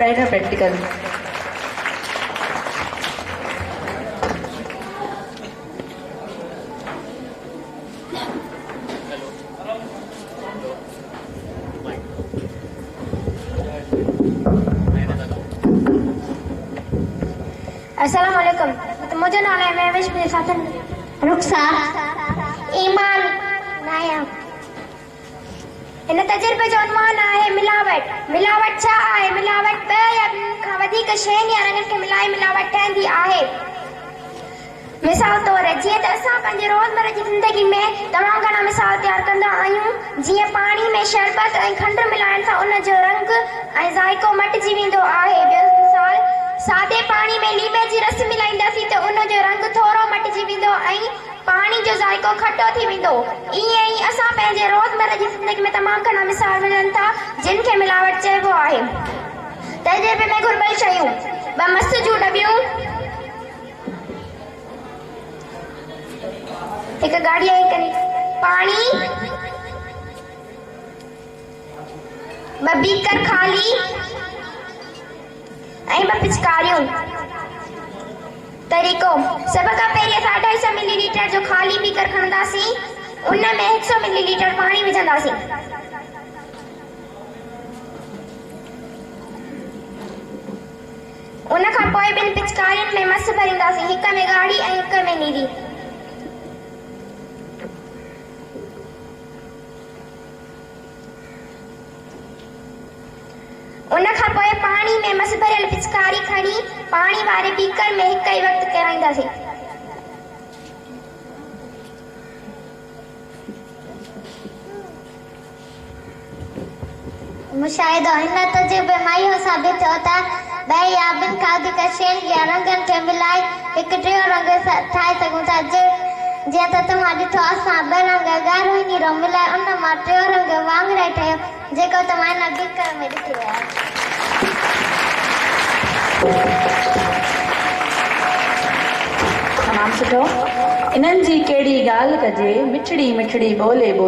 Practical. अस्सलाम वालेकुम। तो मुझे नाम है महवेश मेरे साथ रुखसार ईमान नाया। इन तजुर्बे जो उन्वान आहे मिलावट। मिलावट छा आहे? मिलावट ॿ या खां वधीक शयुनि या रंगनि खे मिलाए मिलावट ठहंदी आहे। मिसाल तौर जीअं त असां पंहिंजे रोज़मर्रा जी ज़िंदगी में तमामु घणा मिसाल तयारु कंदा आहियूं। जीअं पाणी में शरबत ऐं खंड मिलाइण सां उन जो रंग ऐं ज़ाइको मटिजी वेंदो आहे। ॿियो मिसाल, सादे पाणी में लीमे जी रस मिलाईंदासीं त उन जो रंग थोरो मटिजी वेंदो ऐं पाणी जो ज़ाइको खटो थी वेंदो। ईअं ई असां पंहिंजे रोज़मर्रा जी ज़िंदगी में तमामु घणा मिसाल मिलनि था जिन खे मिलावट चइबो आहे। तजुर्बे में घुर्बल शयूं, ॿ मस जूं डबियूं, हिकु गाड़ी आहे, पाणी, ॿ बीकर खाली ऐं ॿ पिचकारियूं। तरीक़ो, सभ खां पहिरीं असां 250 मिलीलीटर जो खाली बीकर खणंदासीं, उन में 100 मिलीलीटर पाणी विझंदासीं। उन खां पोइ ॿिनि पिचकारियुनि में मस भरींदासीं, हिक में ॻाढ़ी ऐं हिक में नीरी। उन खां पोइ पाणी में मस भरियल पिचकारी खणी पाणी वारे बीकर में हिक ई वक़्तु किराईंदासीं। मुशाहिदो, हिन तजुर्बे मां इहो साबित थियो त ॿ या ॿिनि खां वधीक शयुनि या रंगनि खे मिलाए हिकु टियों रंग ठाहे सघूं था। जीअं त तव्हां ॾिठो, असां ॿ रंग ॻाढ़ो ऐं नीरो मिलाए उन मां टियों रंग वाङणाई ठहियो, जेको तव्हां हिन बीकर में ॾिठी आहे। तमामु सुठो। इन्हनि जी कहिड़ी ॻाल्हि कजे, मिठड़ी मिठड़ी ॿोले ॿोले।